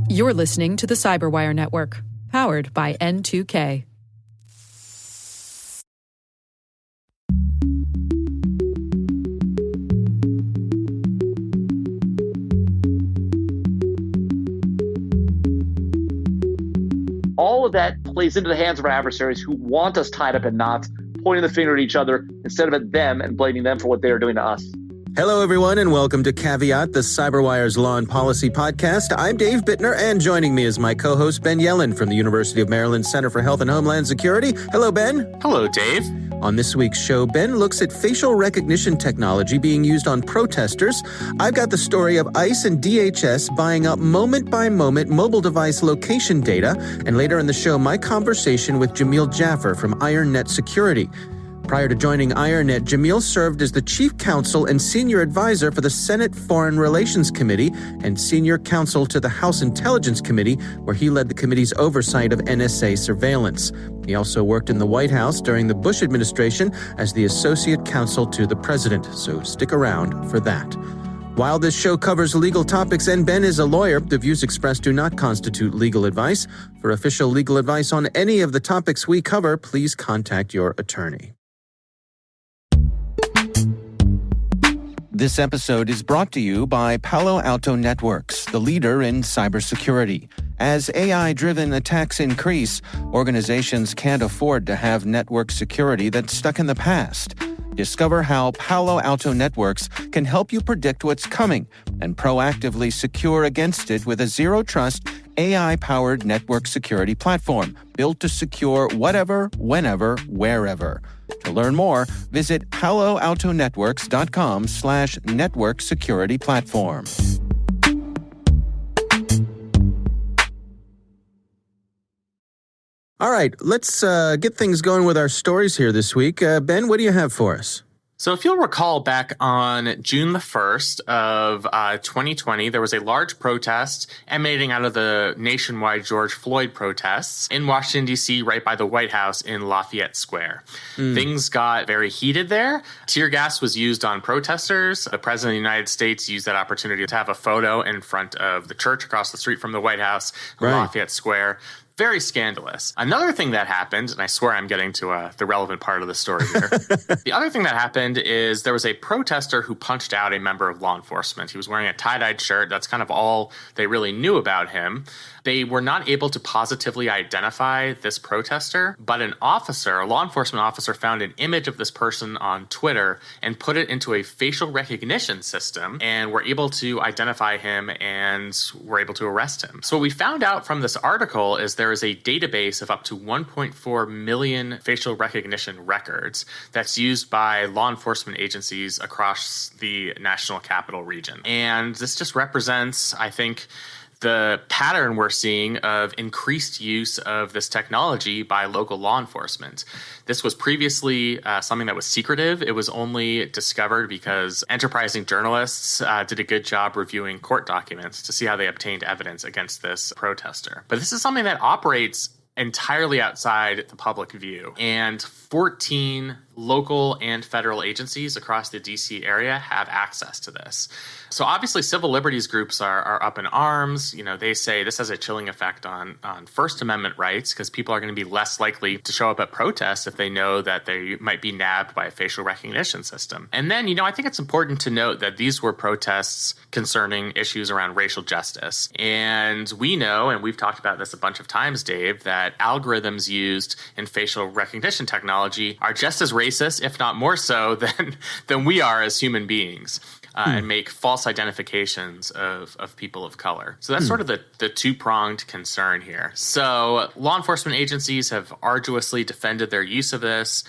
You're listening to the Cyberwire Network, powered by N2K. All of that plays into the hands of our adversaries who want us tied up in knots, pointing the finger at each other instead of at them and blaming them for what they are doing to us. Hello, everyone, and welcome to Caveat, the Cyberwire's Law and Policy podcast. I'm Dave Bittner, and joining me is my co-host, Ben Yellen from the University of Maryland Center for Health and Homeland Security. Hello, Ben. Hello, Dave. On this week's show, Ben looks at facial recognition technology being used on protesters. I've got the story of ICE and DHS buying up moment-by-moment mobile device location data, and later in the show, my conversation with Jamil Jaffer from IronNet Security. Prior to joining IronNet, Jamil served as the chief counsel and senior advisor for the Senate Foreign Relations Committee and senior counsel to the House Intelligence Committee, where he led the committee's oversight of NSA surveillance. He also worked in the White House during the Bush administration as the associate counsel to the president, so stick around for that. While this show covers legal topics and Ben is a lawyer, the views expressed do not constitute legal advice. For official legal advice on any of the topics we cover, please contact your attorney. This episode is brought to you by Palo Alto Networks, the leader in cybersecurity. As AI-driven attacks increase, organizations can't afford to have network security that's stuck in the past. Discover how Palo Alto Networks can help you predict what's coming and proactively secure against it with a zero-trust, AI-powered network security platform built to secure whatever, whenever, wherever. To learn more, visit paloaltonetworks.com/network security platform. All right, let's get things going with our stories here this week. Ben, what do you have for us? So if you'll recall, back on June the 1st of 2020, there was a large protest emanating out of the nationwide George Floyd protests in Washington, D.C., right by the White House in Lafayette Square. Things got very heated there. Tear gas was used on protesters. The President of the United States used that opportunity to have a photo in front of the church across the street from the White House, Lafayette Square. Very scandalous. Another thing that happened, and I swear I'm getting to the relevant part of the story here. The other thing that happened is there was a protester who punched out a member of law enforcement. He was wearing a tie-dyed shirt. That's kind of all they really knew about him. They were not able to positively identify this protester, but a law enforcement officer, found an image of this person on Twitter and put it into a facial recognition system and were able to identify him and were able to arrest him. So what we found out from this article is there is a database of up to 1.4 million facial recognition records that's used by law enforcement agencies across the national capital region. And this just represents, I think, the pattern we're seeing of increased use of this technology by local law enforcement. This was previously something that was secretive. It was only discovered because enterprising journalists did a good job reviewing court documents to see how they obtained evidence against this protester. But this is something that operates entirely outside the public view. And 14 local and federal agencies across the DC area have access to this. So obviously civil liberties groups are up in arms. You know, they say this has a chilling effect on First Amendment rights because people are going to be less likely to show up at protests if they know that they might be nabbed by a facial recognition system. And then, I think it's important to note that these were protests concerning issues around racial justice. And we know, and we've talked about this a bunch of times, Dave, that algorithms used in facial recognition technology are just as racist, if not more so, than we are as human beings. And make false identifications of people of color. So that's sort of the two-pronged concern here. So law enforcement agencies have arduously defended their use of this.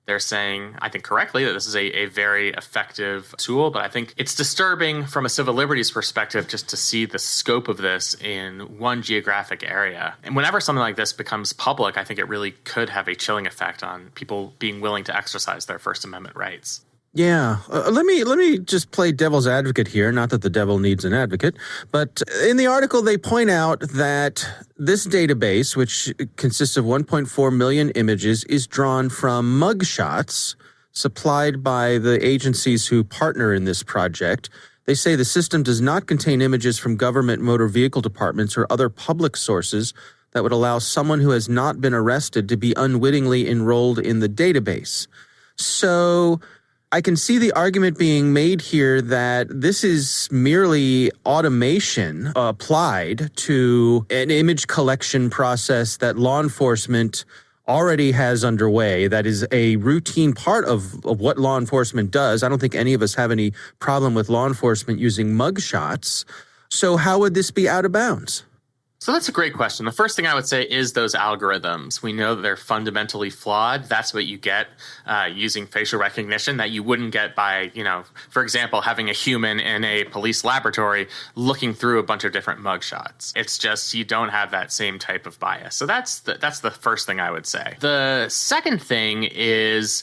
They're saying, I think correctly, that this is a very effective tool, but I think it's disturbing from a civil liberties perspective just to see the scope of this in one geographic area. And whenever something like this becomes public, I think it really could have a chilling effect on people being willing to exercise their First Amendment rights. Yeah. Let me just play devil's advocate here. Not that the devil needs an advocate, but in the article, they point out that this database, which consists of 1.4 million images, is drawn from mugshots supplied by the agencies who partner in this project. They say the system does not contain images from government motor vehicle departments or other public sources that would allow someone who has not been arrested to be unwittingly enrolled in the database. So I can see the argument being made here that this is merely automation applied to an image collection process that law enforcement already has underway. That is a routine part of what law enforcement does. I don't think any of us have any problem with law enforcement using mugshots. So how would this be out of bounds? So that's a great question. The first thing I would say is those algorithms. We know that they're fundamentally flawed. That's what you get using facial recognition that you wouldn't get by, for example, having a human in a police laboratory looking through a bunch of different mugshots. It's just you don't have that same type of bias. So that's the first thing I would say. The second thing is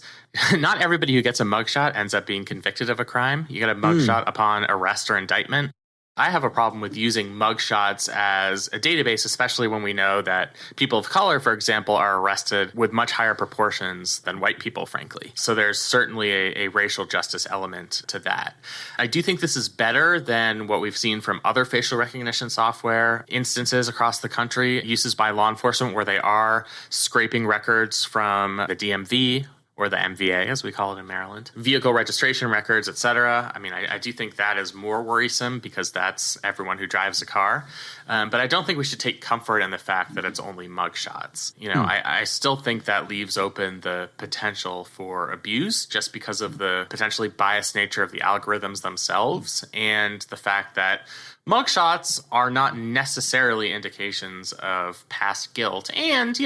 not everybody who gets a mugshot ends up being convicted of a crime. You get a mugshot upon arrest or indictment. I have a problem with using mugshots as a database, especially when we know that people of color, for example, are arrested with much higher proportions than white people, frankly. So there's certainly a racial justice element to that. I do think this is better than what we've seen from other facial recognition software instances across the country, uses by law enforcement where they are scraping records from the DMV, or the MVA, as we call it in Maryland, vehicle registration records, et cetera. I mean, I do think that is more worrisome because that's everyone who drives a car. But I don't think we should take comfort in the fact that it's only mugshots. I still think that leaves open the potential for abuse just because of the potentially biased nature of the algorithms themselves and the fact that mugshots are not necessarily indications of past guilt. And,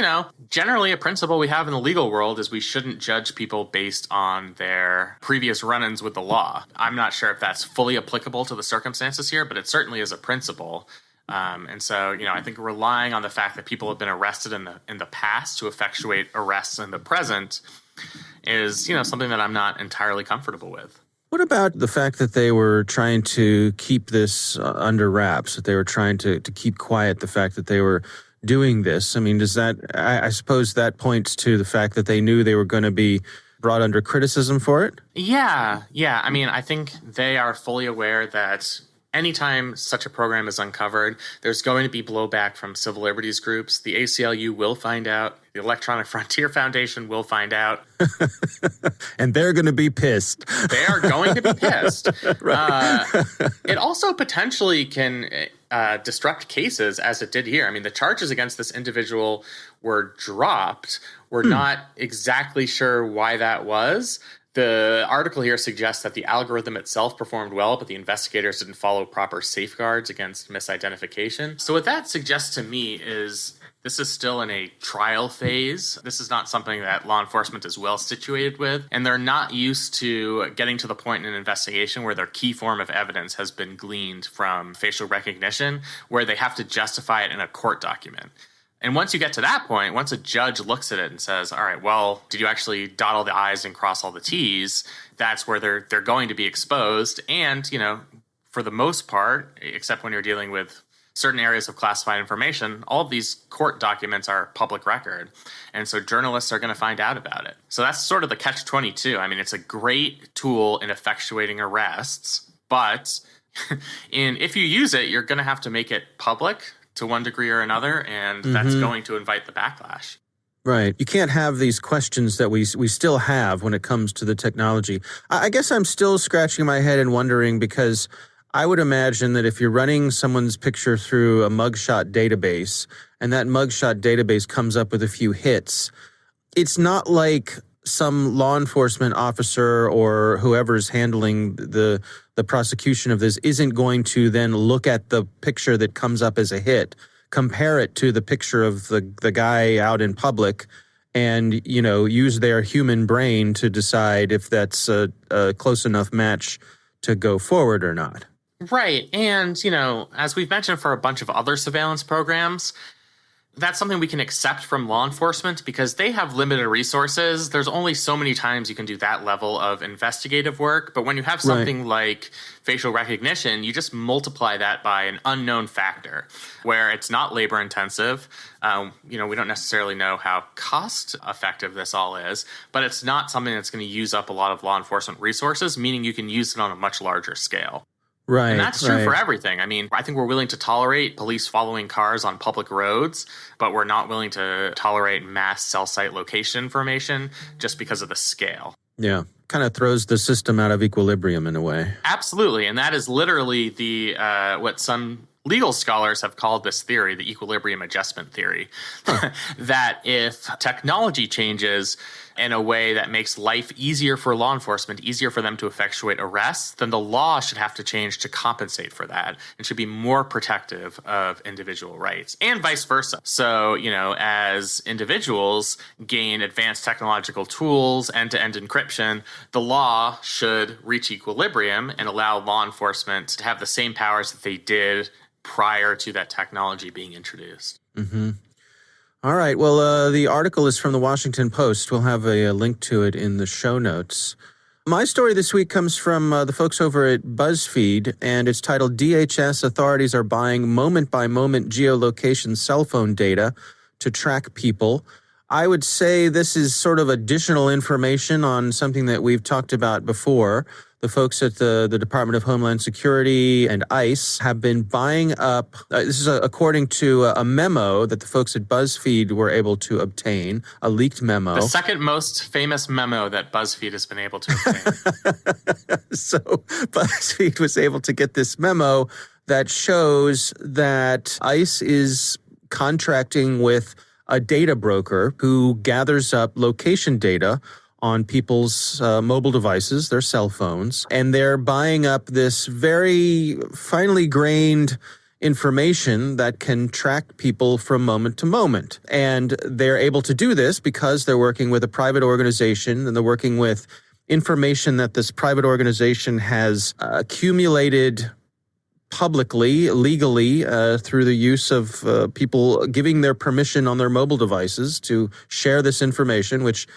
generally a principle we have in the legal world is we shouldn't judge people based on their previous run-ins with the law. I'm not sure if that's fully applicable to the circumstances here, but it certainly is a principle. And so, I think relying on the fact that people have been arrested in the past to effectuate arrests in the present is, something that I'm not entirely comfortable with. What about the fact that they were trying to keep this under wraps, that they were trying to keep quiet the fact that they were doing this? I mean, does that, I suppose that points to the fact that they knew they were going to be brought under criticism for it? Yeah. I mean, I think they are fully aware that anytime such a program is uncovered, there's going to be blowback from civil liberties groups. The ACLU will find out. The Electronic Frontier Foundation will find out. And they're going to be pissed. They are going to be pissed. It also potentially can disrupt cases as it did here. I mean, the charges against this individual were dropped. We're not exactly sure why that was. The article here suggests that the algorithm itself performed well, but the investigators didn't follow proper safeguards against misidentification. So what that suggests to me is this is still in a trial phase. This is not something that law enforcement is well situated with, and they're not used to getting to the point in an investigation where their key form of evidence has been gleaned from facial recognition, where they have to justify it in a court document. And once you get to that point, once a judge looks at it and says, all right, well, did you actually dot all the I's and cross all the T's? That's where they're going to be exposed. And, for the most part, except when you're dealing with certain areas of classified information, all of these court documents are public record. And so journalists are going to find out about it. So that's sort of the catch-22. I mean, it's a great tool in effectuating arrests, but if you use it, you're going to have to make it public to one degree or another, and that's going to invite the backlash. Right. You can't have these questions that we still have when it comes to the technology. I guess I'm still scratching my head and wondering, because I would imagine that if you're running someone's picture through a mugshot database and that mugshot database comes up with a few hits, it's not like some law enforcement officer or whoever's handling the prosecution of this isn't going to then look at the picture that comes up as a hit, compare it to the picture of the guy out in public, and, use their human brain to decide if that's a close enough match to go forward or not. Right. And, as we've mentioned for a bunch of other surveillance programs, that's something we can accept from law enforcement because they have limited resources. There's only so many times you can do that level of investigative work. But when you have something like facial recognition, you just multiply that by an unknown factor where it's not labor intensive. We don't necessarily know how cost effective this all is, but it's not something that's going to use up a lot of law enforcement resources, meaning you can use it on a much larger scale. Right. And that's true for everything. I mean, I think we're willing to tolerate police following cars on public roads, but we're not willing to tolerate mass cell site location information just because of the scale. Yeah. Kind of throws the system out of equilibrium in a way. Absolutely. And that is literally the what some legal scholars have called this theory, the equilibrium adjustment theory, that if technology changes in a way that makes life easier for law enforcement, easier for them to effectuate arrests, then the law should have to change to compensate for that and should be more protective of individual rights and vice versa. So, as individuals gain advanced technological tools, end-to-end encryption, the law should reach equilibrium and allow law enforcement to have the same powers that they did prior to that technology being introduced. Mm-hmm. All right. Well, the article is from the Washington Post. We'll have a link to it in the show notes. My story this week comes from the folks over at BuzzFeed, and it's titled DHS Authorities Are Buying Moment-by-Moment Geolocation Cell Phone Data to Track People. I would say this is sort of additional information on something that we've talked about before. The folks at the Department of Homeland Security and ICE have been buying up, this is according to a memo that the folks at BuzzFeed were able to obtain, a leaked memo. The second most famous memo that BuzzFeed has been able to obtain. So BuzzFeed was able to get this memo that shows that ICE is contracting with a data broker who gathers up location data on people's mobile devices, their cell phones, and they're buying up this very finely grained information that can track people from moment to moment. And they're able to do this because they're working with a private organization, and they're working with information that this private organization has accumulated publicly, legally, through the use of people giving their permission on their mobile devices to share this information, which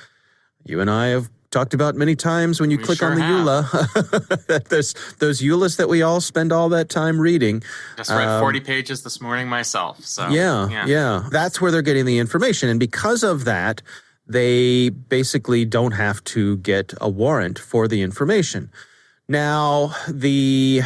you and I have talked about many times when you click on the EULA. There's those EULAs that we all spend all that time reading. Just read 40 pages this morning myself. So Yeah. That's where they're getting the information. And because of that, they basically don't have to get a warrant for the information. Now, the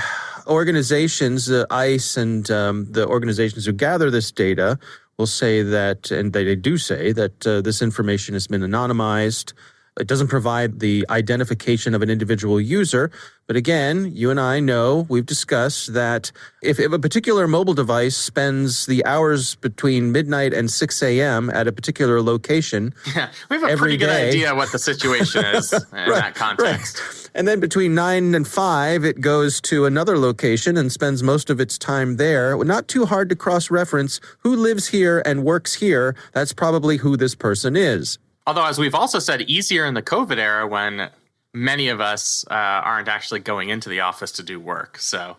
organizations, ICE and the organizations who gather this data will say that, and they do say that this information has been anonymized. It doesn't provide the identification of an individual user. But again, you and I know, we've discussed that if a particular mobile device spends the hours between midnight and 6 a.m. at a particular location, we have a pretty good idea what the situation is in that context. Right. And then between 9 and 5, it goes to another location and spends most of its time there. Not too hard to cross-reference who lives here and works here. That's probably who this person is. Although, as we've also said, easier in the COVID era when many of us aren't actually going into the office to do work. So,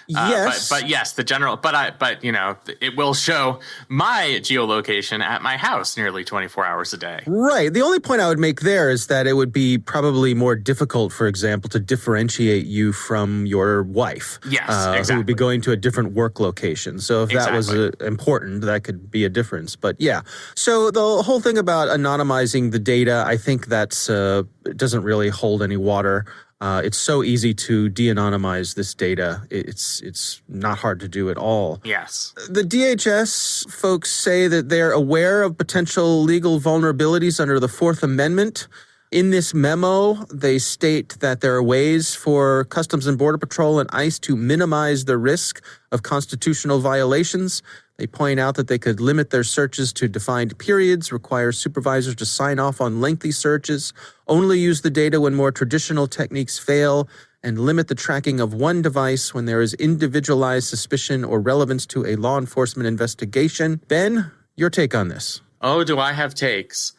yes, but yes, the general. But it will show my geolocation at my house nearly 24 hours a day. Right. The only point I would make there is that it would be probably more difficult, for example, to differentiate you from your wife. Yes, exactly. Who would be going to a different work location. So if that was important, that could be a difference. But yeah. So the whole thing about anonymizing the data, I think that's it doesn't really hold any water. It's so easy to de-anonymize this data. It's not hard to do at all. Yes. The DHS folks say that they're aware of potential legal vulnerabilities under the Fourth Amendment. In this memo, they state that there are ways for Customs and Border Patrol and ICE to minimize the risk of constitutional violations. They point out that they could limit their searches to defined periods, require supervisors to sign off on lengthy searches, only use the data when more traditional techniques fail, and limit the tracking of one device when there is individualized suspicion or relevance to a law enforcement investigation. Ben, your take on this? Oh, do I have takes?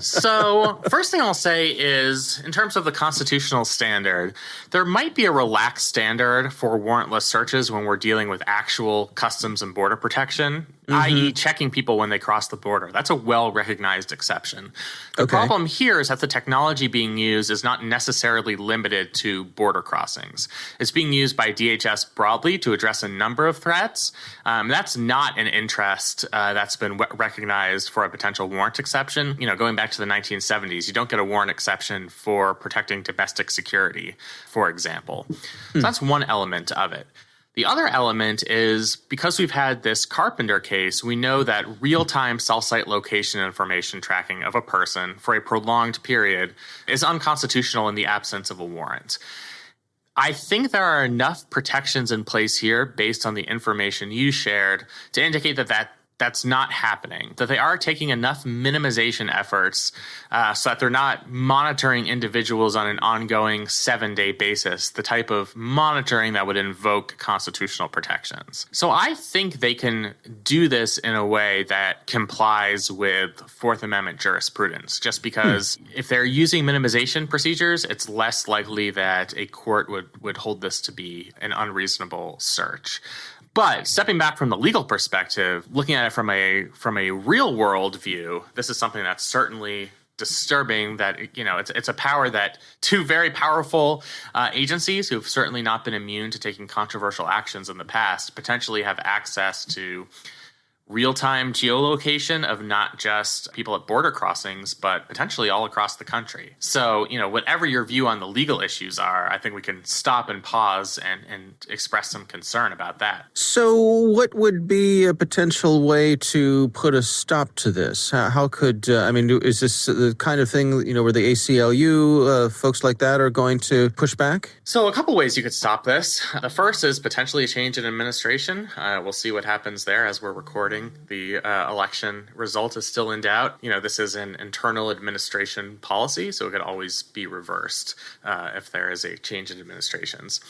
So first thing I'll say is, in terms of the constitutional standard, there might be a relaxed standard for warrantless searches when we're dealing with actual customs and border protection i.e. checking people when they cross the border. That's a well-recognized exception. The problem here is that the technology being used is not necessarily limited to border crossings. It's being used by DHS broadly to address a number of threats. That's not an interest that's been recognized for a potential warrant exception. Going back to the 1970s, you don't get a warrant exception for protecting domestic security, for example. So that's one element of it. The other element is because we've had this Carpenter case, we know that real-time cell site location information tracking of a person for a prolonged period is unconstitutional in the absence of a warrant. I think there are enough protections in place here based on the information you shared to indicate that that's not happening, that they are taking enough minimization efforts so that they're not monitoring individuals on an ongoing 7-day basis, the type of monitoring that would invoke constitutional protections. So I think they can do this in a way that complies with Fourth Amendment jurisprudence, just because if they're using minimization procedures, it's less likely that a court would hold this to be an unreasonable search. But stepping back from the legal perspective, looking at it from a real world view, this is something that's certainly disturbing. That it's a power that two very powerful agencies who've certainly not been immune to taking controversial actions in the past potentially have access to real-time geolocation of not just people at border crossings, but potentially all across the country. So, whatever your view on the legal issues are, I think we can stop and pause and express some concern about that. So what would be a potential way to put a stop to this? How could, is this the kind of thing, where the ACLU, folks like that are going to push back? So a couple ways you could stop this. The first is potentially a change in administration. We'll see what happens there as we're recording. The election result is still in doubt. This is an internal administration policy, so it could always be reversed if there is a change in administrations.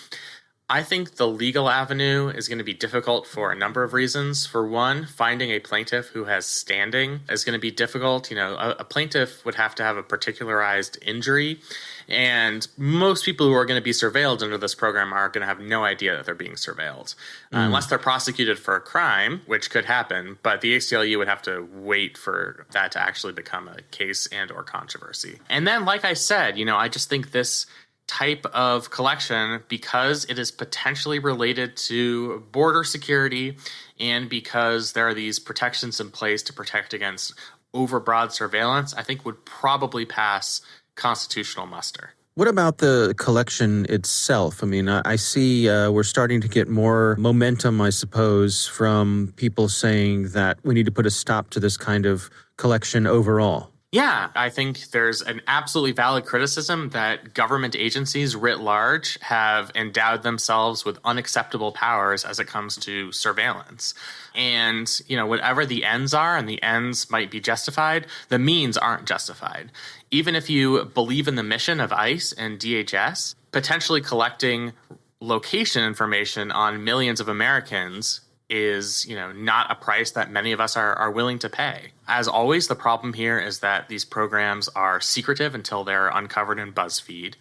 I think the legal avenue is going to be difficult for a number of reasons. For one, finding a plaintiff who has standing is going to be difficult. A plaintiff would have to have a particularized injury, and most people who are going to be surveilled under this program are going to have no idea that they're being surveilled, unless they're prosecuted for a crime, which could happen. But the ACLU would have to wait for that to actually become a case and or controversy. And then, like I said, I just think this type of collection, because it is potentially related to border security and because there are these protections in place to protect against overbroad surveillance, I think would probably pass constitutional muster. What about the collection itself? I see we're starting to get more momentum, I suppose, from people saying that we need to put a stop to this kind of collection overall. Yeah, I think there's an absolutely valid criticism that government agencies writ large have endowed themselves with unacceptable powers as it comes to surveillance. And, whatever the ends are, and the ends might be justified, the means aren't justified. Even if you believe in the mission of ICE and DHS, potentially collecting location information on millions of Americans is, not a price that many of us are willing to pay. As always, the problem here is that these programs are secretive until they're uncovered in BuzzFeed.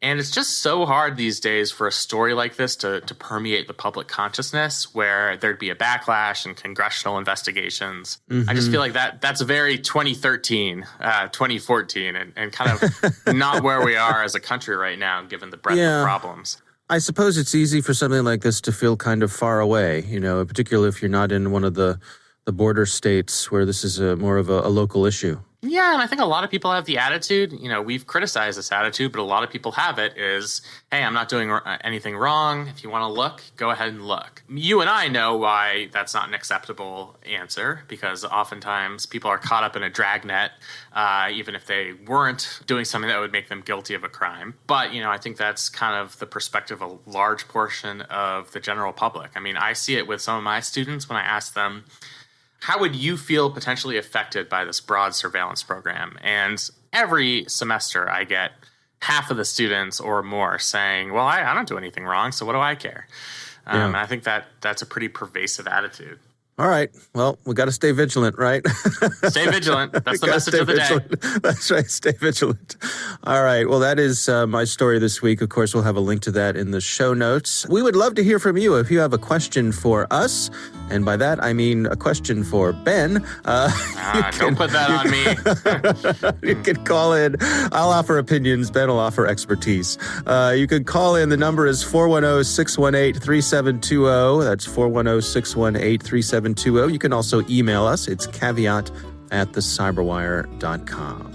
And it's just so hard these days for a story like this to permeate the public consciousness, where there'd be a backlash and congressional investigations. I just feel like that's very 2013, 2014, and kind of not where we are as a country right now, given the breadth of problems. I suppose it's easy for something like this to feel kind of far away, particularly if you're not in one of the border states where this is more of a local issue. Yeah, and I think a lot of people have the attitude, we've criticized this attitude, but a lot of people have it is, hey, I'm not doing anything wrong. If you want to look, go ahead and look. You and I know why that's not an acceptable answer, because oftentimes people are caught up in a dragnet, even if they weren't doing something that would make them guilty of a crime. But, I think that's kind of the perspective of a large portion of the general public. I see it with some of my students when I ask them, how would you feel potentially affected by this broad surveillance program? And every semester I get half of the students or more saying, well, I don't do anything wrong, so what do I care? And I think that's a pretty pervasive attitude. All right. Well, we got to stay vigilant, right? Stay vigilant. That's the message of the day. That's right. Stay vigilant. All right. Well, that is my story this week. Of course, we'll have a link to that in the show notes. We would love to hear from you if you have a question for us. And by that, I mean a question for Ben. Don't put that on me. You can call in. I'll offer opinions. Ben will offer expertise. You can call in. The number is 410-618-3720. That's 410-618-3720. You can also email us. It's caveat@thecyberwire.com.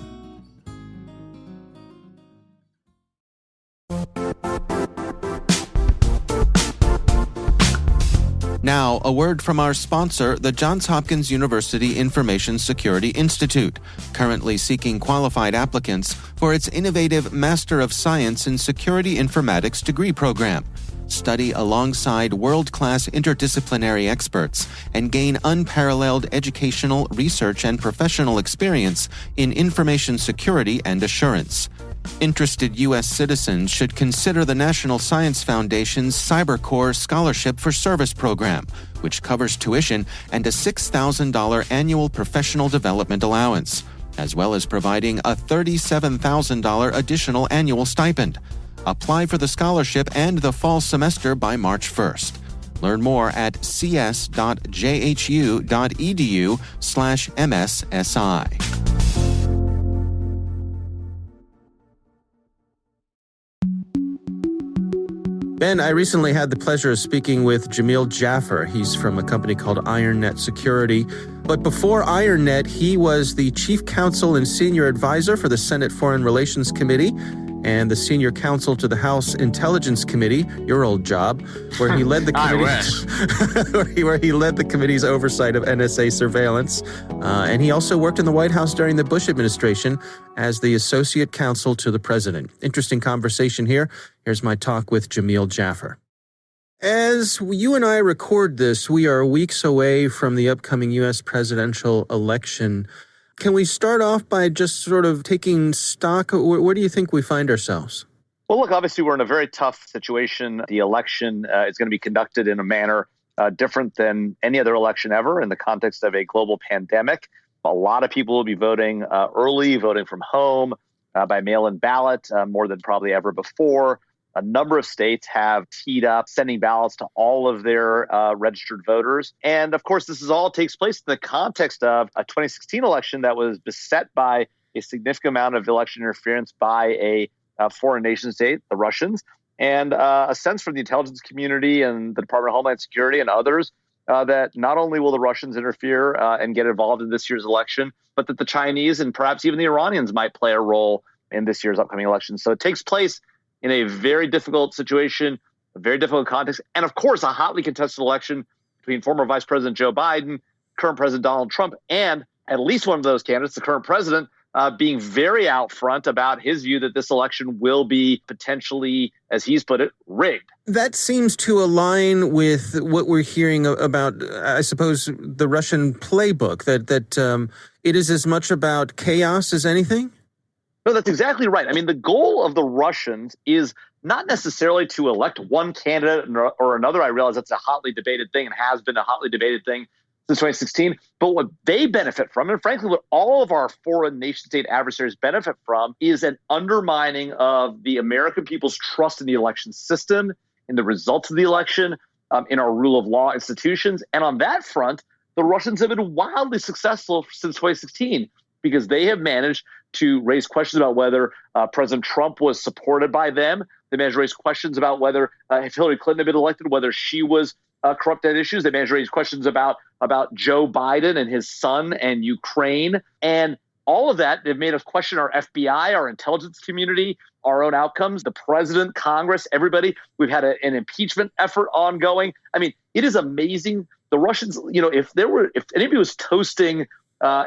Now, a word from our sponsor, the Johns Hopkins University Information Security Institute, currently seeking qualified applicants for its innovative Master of Science in Security Informatics degree program. Study alongside world-class interdisciplinary experts and gain unparalleled educational, research, and professional experience in information security and assurance. Interested U.S. citizens should consider the National Science Foundation's CyberCore Scholarship for Service program, which covers tuition and a $6,000 annual professional development allowance, as well as providing a $37,000 additional annual stipend. Apply for the scholarship and the fall semester by March 1st. Learn more at cs.jhu.edu/MSSI. Ben, I recently had the pleasure of speaking with Jamil Jaffer. He's from a company called IronNet Security. But before IronNet, he was the chief counsel and senior advisor for the Senate Foreign Relations Committee and the senior counsel to the House Intelligence Committee, your old job, where he led the where he led the committee's oversight of NSA surveillance. And he also worked in the White House during the Bush administration as the associate counsel to the president. Interesting conversation here. Here's my talk with Jamil Jaffer. As you and I record this, we are weeks away from the upcoming U.S. presidential election. Can we start off by just sort of taking stock? Where do you think we find ourselves? Well, look, obviously, we're in a very tough situation. The election is going to be conducted in a manner different than any other election ever in the context of a global pandemic. A lot of people will be voting early, voting from home, by mail-in ballot, more than probably ever before. A number of states have teed up sending ballots to all of their registered voters. And of course, this all takes place in the context of a 2016 election that was beset by a significant amount of election interference by a foreign nation state, the Russians, and a sense from the intelligence community and the Department of Homeland Security and others that not only will the Russians interfere and get involved in this year's election, but that the Chinese and perhaps even the Iranians might play a role in this year's upcoming election. So it takes place in a very difficult situation, a very difficult context, and of course, a hotly contested election between former Vice President Joe Biden, current President Donald Trump, and at least one of those candidates, the current president, being very out front about his view that this election will be potentially, as he's put it, rigged. That seems to align with what we're hearing about, I suppose, the Russian playbook, that it is as much about chaos as anything? No, that's exactly right. I mean, the goal of the Russians is not necessarily to elect one candidate or another. I realize that's a hotly debated thing and has been a hotly debated thing since 2016. But what they benefit from, and frankly, what all of our foreign nation-state adversaries benefit from, is an undermining of the American people's trust in the election system, in the results of the election, in our rule of law institutions. And on that front, the Russians have been wildly successful since 2016 because they have managed to raise questions about whether President Trump was supported by them. They managed to raise questions about whether if Hillary Clinton had been elected, whether she was corrupt on issues. They managed to raise questions about Joe Biden and his son and Ukraine. And all of that, they've made us question our FBI, our intelligence community, our own outcomes, the president, Congress, everybody. We've had an impeachment effort ongoing. I mean, it is amazing. The Russians, if anybody was toasting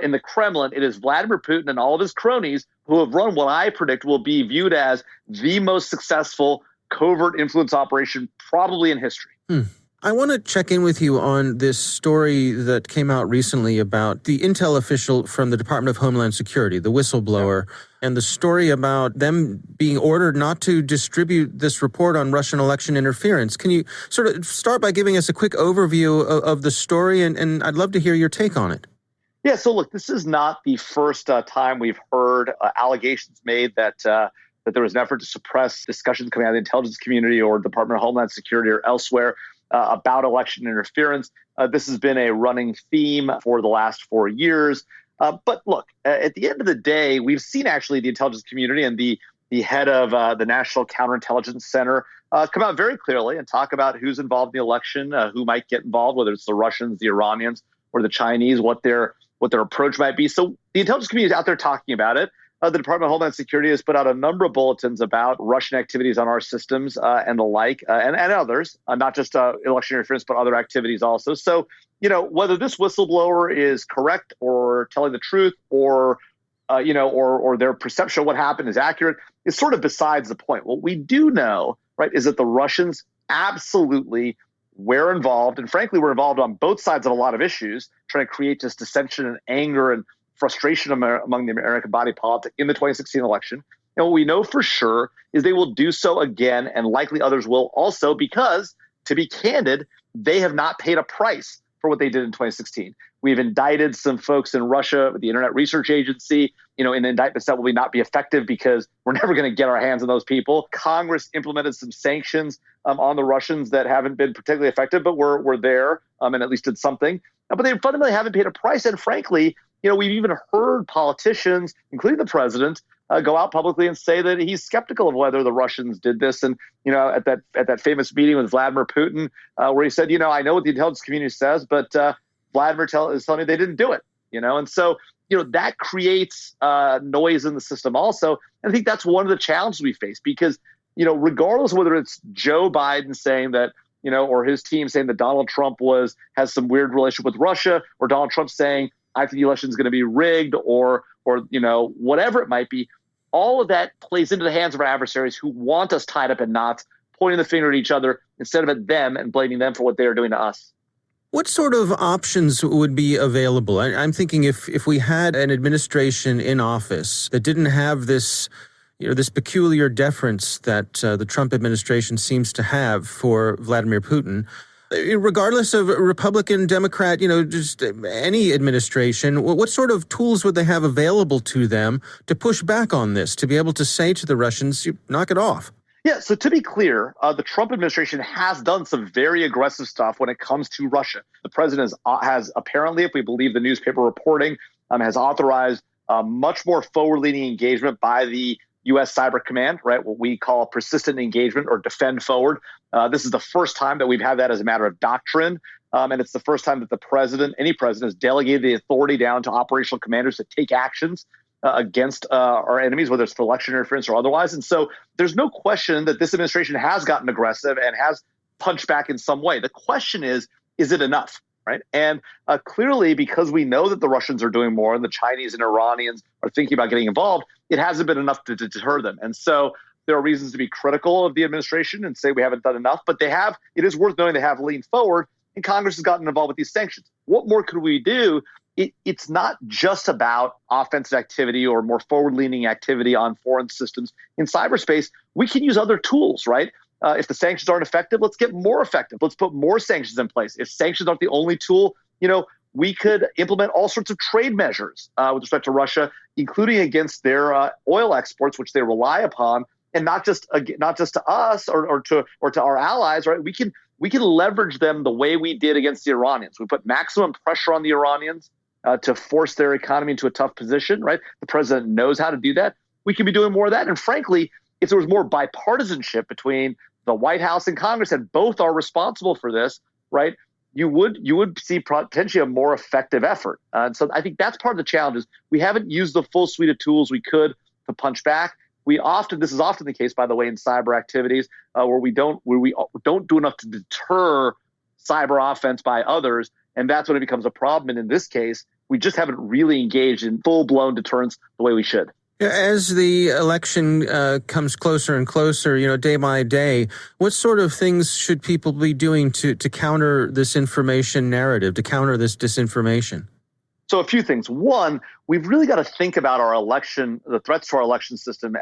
in the Kremlin, it is Vladimir Putin and all of his cronies who have run what I predict will be viewed as the most successful covert influence operation probably in history. I want to check in with you on this story that came out recently about the intel official from the Department of Homeland Security, the whistleblower, and the story about them being ordered not to distribute this report on Russian election interference. Can you sort of start by giving us a quick overview of the story, and I'd love to hear your take on it. Yeah, so look, this is not the first time we've heard allegations made that there was an effort to suppress discussions coming out of the intelligence community or Department of Homeland Security or elsewhere about election interference. This has been a running theme for the last 4 years. But look, at the end of the day, we've seen actually the intelligence community and the head of the National Counterintelligence Center come out very clearly and talk about who's involved in the election, who might get involved, whether it's the Russians, the Iranians, or the Chinese, what their approach might be. So the intelligence community is out there talking about it. The Department of Homeland Security has put out a number of bulletins about Russian activities on our systems and the like, and others, not just election interference, but other activities also. So, whether this whistleblower is correct or telling the truth or their perception of what happened is accurate is sort of besides the point. What we do know, right, is that the Russians absolutely were involved, and frankly, were involved on both sides of a lot of issues, trying to create just dissension and anger and frustration among the American body politic in the 2016 election. And what we know for sure is they will do so again, and likely others will also, because, to be candid, they have not paid a price for what they did in 2016. We've indicted some folks in Russia, the Internet Research Agency, in indictments that will not be effective because we're never going to get our hands on those people. Congress implemented some sanctions on the Russians that haven't been particularly effective, but were there and at least did something. But they fundamentally haven't paid a price. And frankly, we've even heard politicians, including the president, go out publicly and say that he's skeptical of whether the Russians did this. And, at that famous meeting with Vladimir Putin, where he said, I know what the intelligence community says, but Vladimir is telling me they didn't do it, And so, that creates noise in the system also. And I think that's one of the challenges we face because, regardless of whether it's Joe Biden saying that, or his team saying that Donald Trump has some weird relationship with Russia, or Donald Trump saying, I think the election is going to be rigged or whatever it might be. All of that plays into the hands of our adversaries who want us tied up in knots, pointing the finger at each other instead of at them and blaming them for what they are doing to us. What sort of options would be available? I'm thinking if we had an administration in office that didn't have this peculiar deference that the Trump administration seems to have for Vladimir Putin, regardless of Republican, Democrat, just any administration, what sort of tools would they have available to them to push back on this, to be able to say to the Russians, knock it off? Yeah, so to be clear, the Trump administration has done some very aggressive stuff when it comes to Russia. The president has apparently, if we believe the newspaper reporting, has authorized much more forward-leaning engagement by the U.S. Cyber Command, right? What we call persistent engagement or defend forward. This is the first time that we've had that as a matter of doctrine. And it's the first time that any president has delegated the authority down to operational commanders to take actions against our enemies, whether it's for election interference or otherwise. And so there's no question that this administration has gotten aggressive and has punched back in some way. The question is it enough? Right. And clearly, because we know that the Russians are doing more and the Chinese and Iranians are thinking about getting involved, it hasn't been enough to deter them. And so there are reasons to be critical of the administration and say we haven't done enough. But it is worth knowing they have leaned forward, and Congress has gotten involved with these sanctions. What more could we do? It's not just about offensive activity or more forward-leaning activity on foreign systems in cyberspace. We can use other tools, right? If the sanctions aren't effective, let's get more effective. Let's put more sanctions in place. If sanctions aren't the only tool, we could implement all sorts of trade measures with respect to Russia, including against their oil exports, which they rely upon, and not just to us or to our allies, right? We can leverage them the way we did against the Iranians. We put maximum pressure on the Iranians to force their economy into a tough position, right? The president knows how to do that. We can be doing more of that. And frankly, if there was more bipartisanship between the White House and Congress, and both are responsible for this, right? You would see potentially a more effective effort. And so I think that's part of the challenge is we haven't used the full suite of tools we could to punch back. This is often the case, by the way, in cyber activities where we don't do enough to deter cyber offense by others. And that's when it becomes a problem. And in this case, we just haven't really engaged in full blown deterrence the way we should. As the election comes closer and closer, day by day, what sort of things should people be doing to counter this information narrative, to counter this disinformation? So a few things. One, we've really got to think about our election, the threats to our election system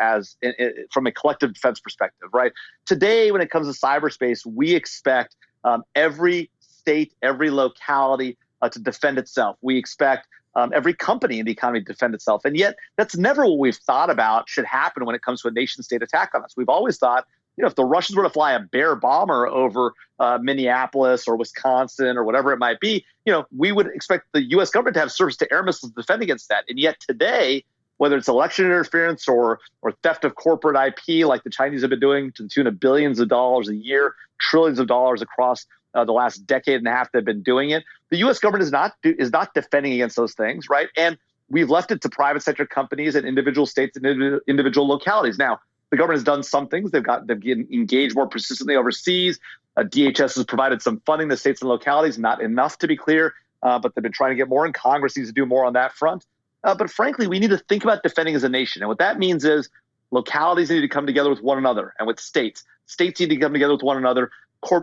from a collective defense perspective, right? Today, when it comes to cyberspace, we expect every state, every locality to defend itself. We expect every company in the economy to defend itself. And yet that's never what we've thought about should happen when it comes to a nation state attack on us. We've always thought, if the Russians were to fly a Bear bomber over Minneapolis or Wisconsin or whatever it might be, we would expect the U.S. government to have surface-to-air missiles to defend against that. And yet today, whether it's election interference or theft of corporate IP like the Chinese have been doing to the tune of billions of dollars a year, trillions of dollars across the last decade and a half they've been doing it, the U.S. government is not defending against those things, right? And we've left it to private sector companies and individual states and individual localities. Now, the government has done some things. They've engaged more persistently overseas. DHS has provided some funding to states and localities, not enough to be clear, but they've been trying to get more, and Congress needs to do more on that front. But frankly, we need to think about defending as a nation. And what that means is localities need to come together with one another and with states. States need to come together with one another.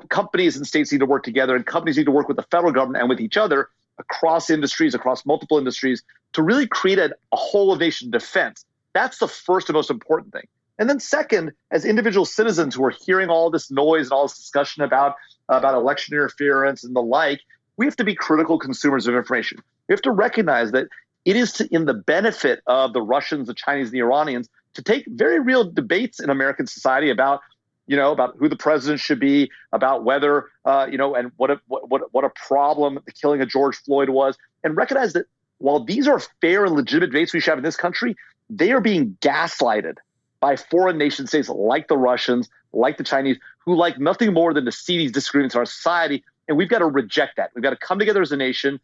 Companies and states need to work together, and companies need to work with the federal government and with each other across industries, across multiple industries, to really create a whole of nation defense. That's the first and most important thing. And then second, as individual citizens who are hearing all this noise and all this discussion about election interference and the like, we have to be critical consumers of information. We have to recognize that it is in the benefit of the Russians, the Chinese, and the Iranians to take very real debates in American society about who the president should be, about whether, and what a problem the killing of George Floyd was, and recognize that while these are fair and legitimate debates we should have in this country, they are being gaslighted by foreign nation states like the Russians, like the Chinese, who like nothing more than to see these disagreements in our society. And we've got to reject that. We've got to come together as a nation.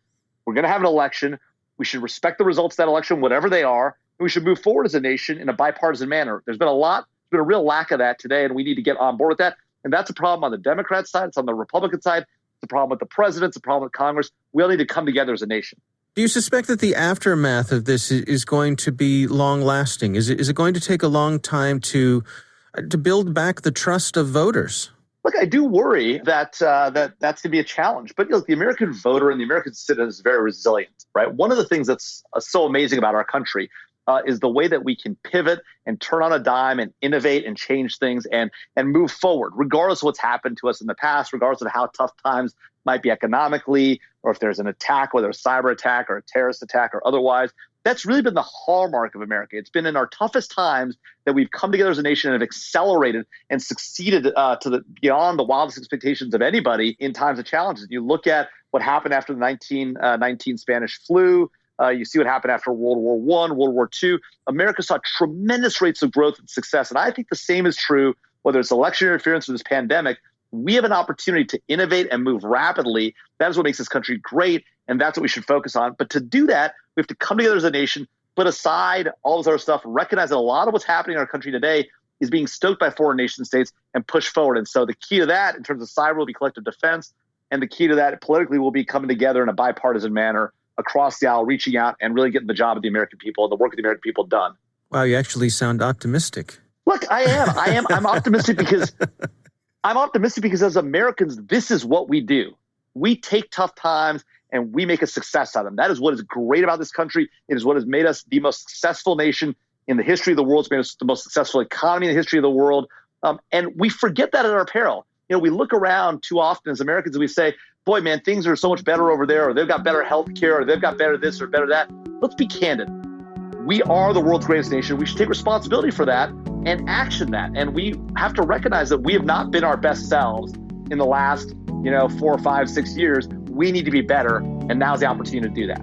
We're going to have an election. We should respect the results of that election, whatever they are. And we should move forward as a nation in a bipartisan manner. There's been a real lack of that today, and we need to get on board with that. And that's a problem on the Democrat side. It's on the Republican side. It's a problem with the president. It's a problem with Congress. We all need to come together as a nation. Do you suspect that the aftermath of this is going to be long-lasting? Is it going to take a long time to build back the trust of voters? Look, I do worry that that's going to be a challenge. But the American voter and the American citizen is very resilient, right? One of the things that's so amazing about our country is the way that we can pivot and turn on a dime and innovate and change things and move forward, regardless of what's happened to us in the past, regardless of how tough times might be economically, or if there's an attack, whether a cyber attack or a terrorist attack or otherwise. That's really been the hallmark of America. It's been in our toughest times that we've come together as a nation and have accelerated and succeeded beyond the wildest expectations of anybody in times of challenges. You look at what happened after the 1919 Spanish flu. You see what happened after World War I, World War II. America saw tremendous rates of growth and success. And I think the same is true, whether it's election interference or this pandemic. We have an opportunity to innovate and move rapidly. That is what makes this country great, and that's what we should focus on. But to do that, we have to come together as a nation, put aside all this other stuff, recognize that a lot of what's happening in our country today is being stoked by foreign nation states, and push forward. And so the key to that in terms of cyber will be collective defense, and the key to that politically will be coming together in a bipartisan manner across the aisle, reaching out and really getting the job of the American people and the work of the American people done. Wow, you actually sound optimistic. Look, I am. I'm optimistic because as Americans, this is what we do. We take tough times and we make a success out of them. That is what is great about this country. It is what has made us the most successful nation in the history of the world. It's made us the most successful economy in the history of the world. And we forget that at our peril. We look around too often as Americans and we say, boy, man, things are so much better over there, or they've got better health care, or they've got better this or better that. Let's be candid. We are the world's greatest nation. We should take responsibility for that and action that. And we have to recognize that we have not been our best selves in the last, 4 or 5, 6 years. We need to be better. And now's the opportunity to do that.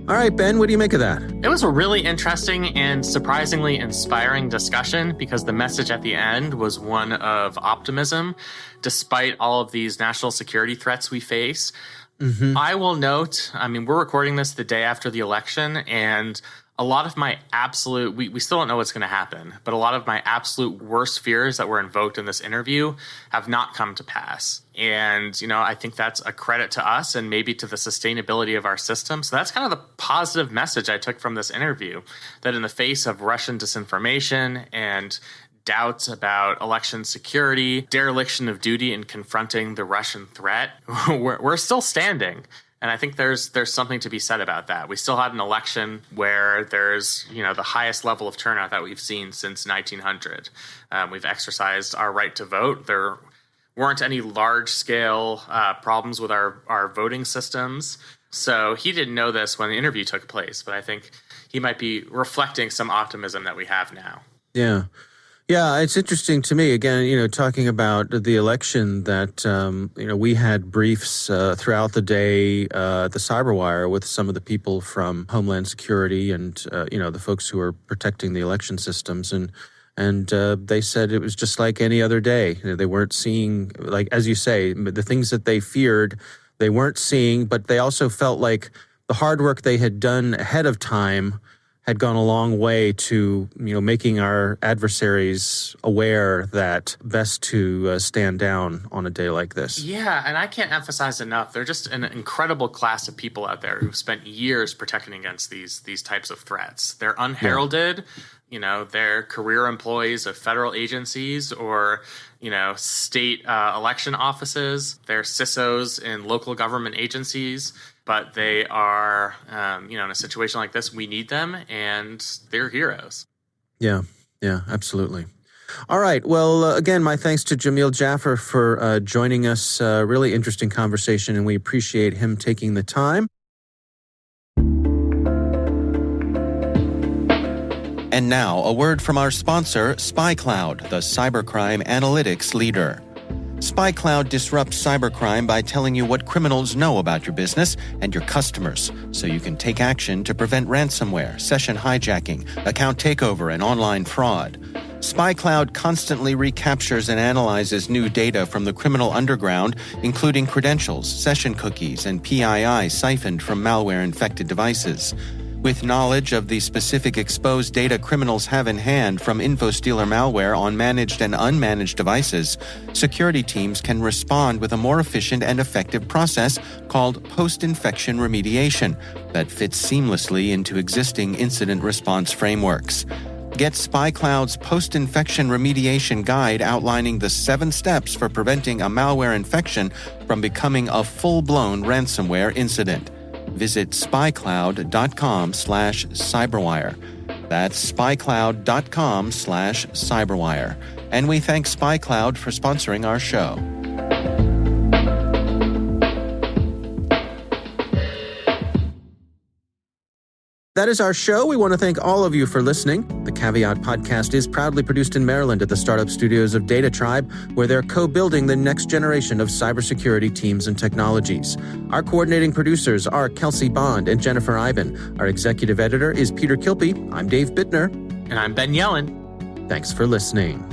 All right, Ben, what do you make of that? It was a really interesting and surprisingly inspiring discussion because the message at the end was one of optimism, despite all of these national security threats we face. Mm-hmm. I will note, we're recording this the day after the election, and a lot of my absolute, we still don't know what's going to happen, but a lot of my absolute worst fears that were invoked in this interview have not come to pass. And, I think that's a credit to us and maybe to the sustainability of our system. So that's kind of the positive message I took from this interview, that in the face of Russian disinformation and doubts about election security, dereliction of duty in confronting the Russian threat, we're still standing. And I think there's something to be said about that. We still had an election where there's, the highest level of turnout that we've seen since 1900. We've exercised our right to vote. There weren't any large-scale problems with our voting systems. So he didn't know this when the interview took place, but I think he might be reflecting some optimism that we have now. Yeah. Yeah, it's interesting to me, again, talking about the election that, we had briefs throughout the day at the Cyberwire with some of the people from Homeland Security and, the folks who are protecting the election systems. And they said it was just like any other day. They weren't seeing, like, as you say, the things that they feared, they weren't seeing, but they also felt like the hard work they had done ahead of time had gone a long way to, making our adversaries aware that best to stand down on a day like this. Yeah, and I can't emphasize enough, they're just an incredible class of people out there who've spent years protecting against these types of threats. They're unheralded, they're career employees of federal agencies or, state election offices. They're CISOs in local government agencies. But they are, in a situation like this, we need them, and they're heroes. Yeah, absolutely. All right. Well, again, my thanks to Jamil Jaffer for joining us. Really interesting conversation, and we appreciate him taking the time. And now, a word from our sponsor, SpyCloud, the cybercrime analytics leader. SpyCloud disrupts cybercrime by telling you what criminals know about your business and your customers, so you can take action to prevent ransomware, session hijacking, account takeover, and online fraud. SpyCloud constantly recaptures and analyzes new data from the criminal underground, including credentials, session cookies, and PII siphoned from malware-infected devices. With knowledge of the specific exposed data criminals have in hand from InfoStealer malware on managed and unmanaged devices, security teams can respond with a more efficient and effective process called post-infection remediation that fits seamlessly into existing incident response frameworks. Get SpyCloud's post-infection remediation guide outlining the 7 steps for preventing a malware infection from becoming a full-blown ransomware incident. Visit spycloud.com/cyberwire. That's spycloud.com/cyberwire. And we thank SpyCloud for sponsoring our show. That is our show. We want to thank all of you for listening. The Caveat podcast is proudly produced in Maryland at the startup studios of Data Tribe, where they're co-building the next generation of cybersecurity teams and technologies. Our coordinating producers are Kelsey Bond and Jennifer Iben. Our executive editor is Peter Kilpie. I'm Dave Bittner. And I'm Ben Yellen. Thanks for listening.